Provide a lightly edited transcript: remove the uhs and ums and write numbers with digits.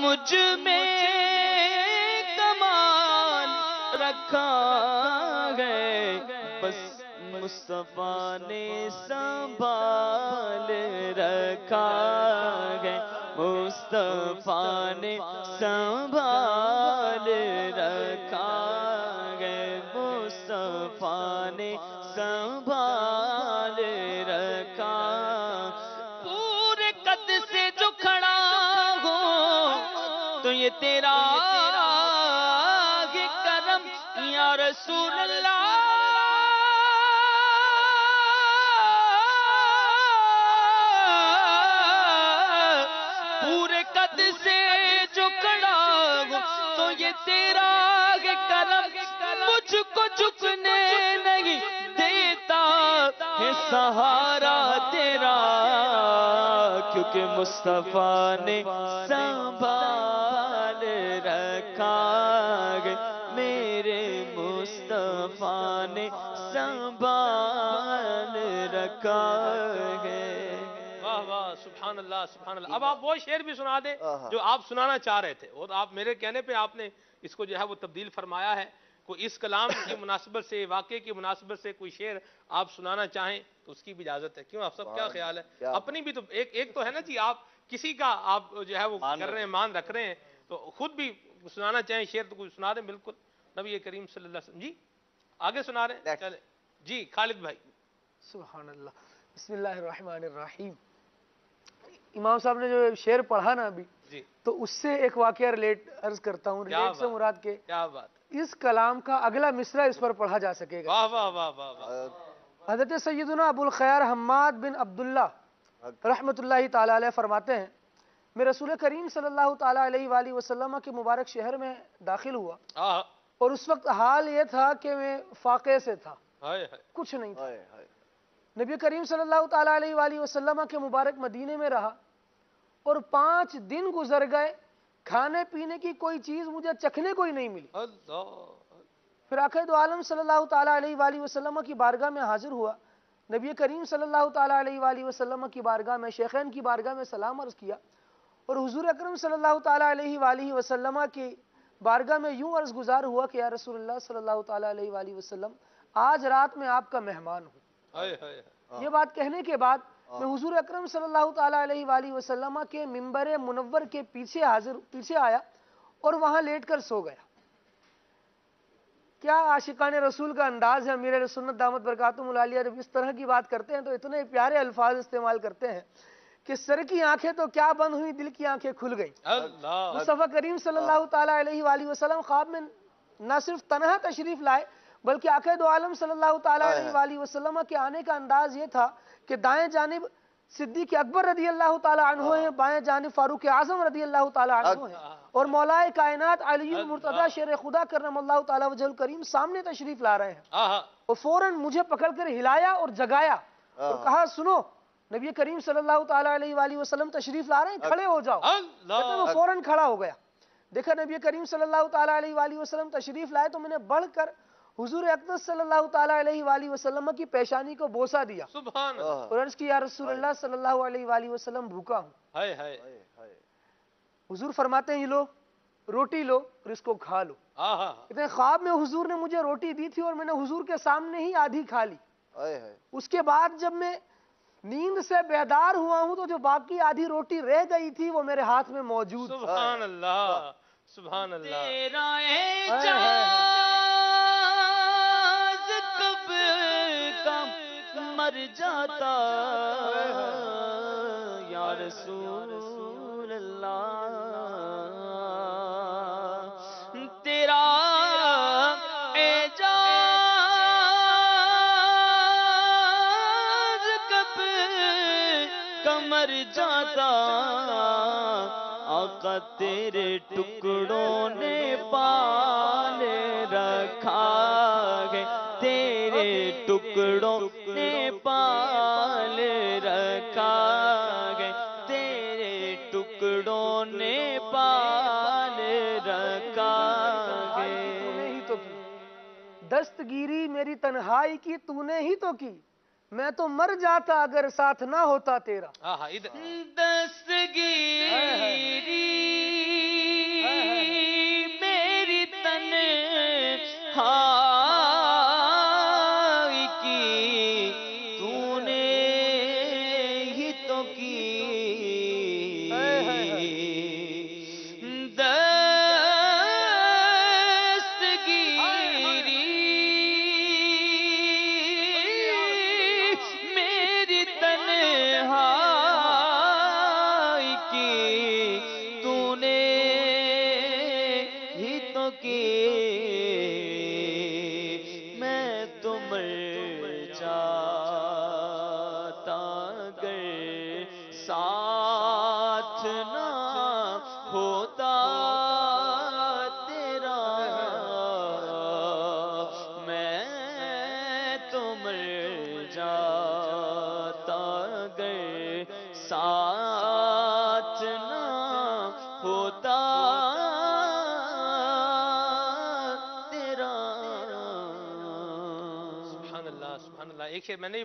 مجھ میں کمال رکھا ہے، بس مصطفیٰ نے سنبھال رکھا ہے، مصطفیٰ نے سنبھال رکھا ہے، مصطفیٰ نے سنبھال رکھا۔ پورے قد سے جو کھڑا ہو تو یہ تیرا کرم یا رسول اللہ، پورے قد سے جو کھڑا ہو تو یہ تیرا کرم، مجھ کو جھکنے نہیں دیتا ہے سہارا تیرا، کیونکہ مصطفیٰ نے سنبھال رکھا ہے، میرے مصطفیٰ نے سنبھال رکھا ہے۔ واہ واہ، سبحان اللہ سبحان اللہ۔ اب آپ وہ شعر بھی سنا دیں جو آپ سنانا چاہ رہے تھے، اور آپ میرے کہنے پہ آپ نے اس کو جو ہے وہ تبدیل فرمایا ہے۔ کوئی اس کلام کی مناسبت سے، واقعے کی مناسبت سے کوئی شعر آپ سنانا چاہیں تو اس کی بھی اجازت ہے۔ کیوں آپ سب کیا خیال ہے؟ اپنی بھی تو ایک تو ہے نا جی، آپ کسی کا آپ جو ہے وہ کر رہے ہیں، مان رکھ رہے ہیں، تو خود بھی سنانا چاہیں شعر تو کوئی سنا دیں۔ بالکل، نبی کریم صلی اللہ علیہ وسلم۔ جی آگے سنا رہے ہیں، چلے جی خالد بھائی۔ سبحان اللہ، بسم اللہ الرحمن الرحیم۔ امام صاحب نے جو شعر پڑھا نا ابھی، جی تو اس سے ایک واقعہ ریلیٹ عرض کرتا ہوں۔ ریلیٹ سے مراد کے کیا بات، اس کلام کا اگلا مصرع اس پر پڑھا جا سکے گا۔ واہ واہ واہ واہ واہ۔ حضرت سیدنا ابو الخیار حماد بن عبداللہ رحمت اللہ تعالی علیہ فرماتے ہیں، میں رسول کریم صلی اللہ تعالی علیہ وآلہ وسلم کے مبارک شہر میں داخل ہوا، اور اس وقت حال یہ تھا کہ میں فاقے سے تھا، کچھ نہیں تھا۔ نبی کریم صلی اللہ تعالی علیہ وآلہ وسلم کے مبارک مدینے میں رہا، اور 5 دن گزر گئے، کھانے پینے کی کوئی چیز مجھے چکھنے کو ہی نہیں ملی۔ پھر آقا دو عالم صلی اللہ تعالی علیہ وآلہ وسلم کی بارگاہ میں حاضر ہوا، نبی کریم صلی اللہ تعالی علیہ وآلہ وسلم کی بارگاہ میں، شیخین کی بارگاہ میں سلام عرض کیا، اور حضور اکرم صلی اللہ تعالی علیہ وآلہ وسلم کی بارگاہ میں یوں عرض گزار ہوا کہ یا رسول اللہ صلی اللہ تعالی علیہ وآلہ وسلم، آج رات میں آپ کا مہمان ہوں۔ یہ بات کہنے کے بعد میں حضور اکرم صلی اللہ تعالی علیہ وآلہ وسلم کے منبر منور کے پیچھے آیا اور وہاں لیٹ کر سو گیا۔ کیا عاشقان رسول کا انداز ہے، امیر سنت دامت برکاتہم العالیہ جب اس طرح کی بات کرتے ہیں تو اتنے پیارے الفاظ استعمال کرتے ہیں کہ سر کی آنکھیں تو کیا بند ہوئی، دل کی آنکھیں کھل گئیں۔ مصطفیٰ کریم صلی اللہ تعالی علیہ وآلہ وسلم خواب میں نہ صرف تنہا تشریف لائے، بلکہ آقا دو عالم صلی اللہ تعالی علیہ وآلہ وسلم کے آنے کا انداز یہ تھا کہ دائیں جانب صدیق اکبر رضی اللہ تعالی عنہ ہیں، بائیں جانب فاروق اعظم رضی اللہ تعالی عنہ ہیں، اور مولا کائنات علی المرتضی شیر خدا کرم اللہ تعالی وجہ الکریم سامنے تشریف لا رہے ہیں، اور فوراً مجھے پکڑ کر ہلایا اور جگایا اور کہا سنو، نبی کریم صلی اللہ تعالی علیہ وآلہ وسلم تشریف لا رہے ہیں، کھڑے ہو جاؤ۔ کہتے ہیں وہ فوراً کھڑا ہو گیا۔ دیکھا نبی کریم صلی اللہ تعالی علیہ وآلہ وسلم تشریف لائے تو میں نے بڑھ کر حضور اقدس صلی اللہ تعالی علیہ وآلہ وسلم کی پیشانی کو بوسہ دیا اور عرض کی یا رسول اللہ صلی اللہ علیہ وآلہ وسلم بھوکا ہوں۔ حضور فرماتے ہیں یہ لو روٹی لو اور اس کو کھا لو۔ اتنے خواب میں حضور نے مجھے روٹی دی تھی اور میں نے حضور کے سامنے ہی آدھی کھا لی۔ اس کے بعد جب میں نیند سے بیدار ہوا ہوں تو جو باقی آدھی روٹی رہ گئی تھی وہ میرے ہاتھ میں موجود۔ سبحان اللہ سبحان اللہ۔ تیرا اعجاز کب کا مر جاتا یا رسول اللہ، تیرا اعجاز کب کا مر جاتا، آقا تیرے ٹکڑوں نے پال رکھا ہے، تیرے ٹکڑوں نے پال رکھا ہے، تیرے ٹکڑوں نے پال رکھا ہے۔ دستگیری میری تنہائی کی تو نے ہی تو کی، میں تو مر جاتا اگر ساتھ نہ ہوتا تیرا۔ دستگیری ہوتا تیرا میں تو مر جاتا گر ساتھ نہ ہوتا سبحان اللہ، سبحان اللہ. ایک شعر میں نے بھی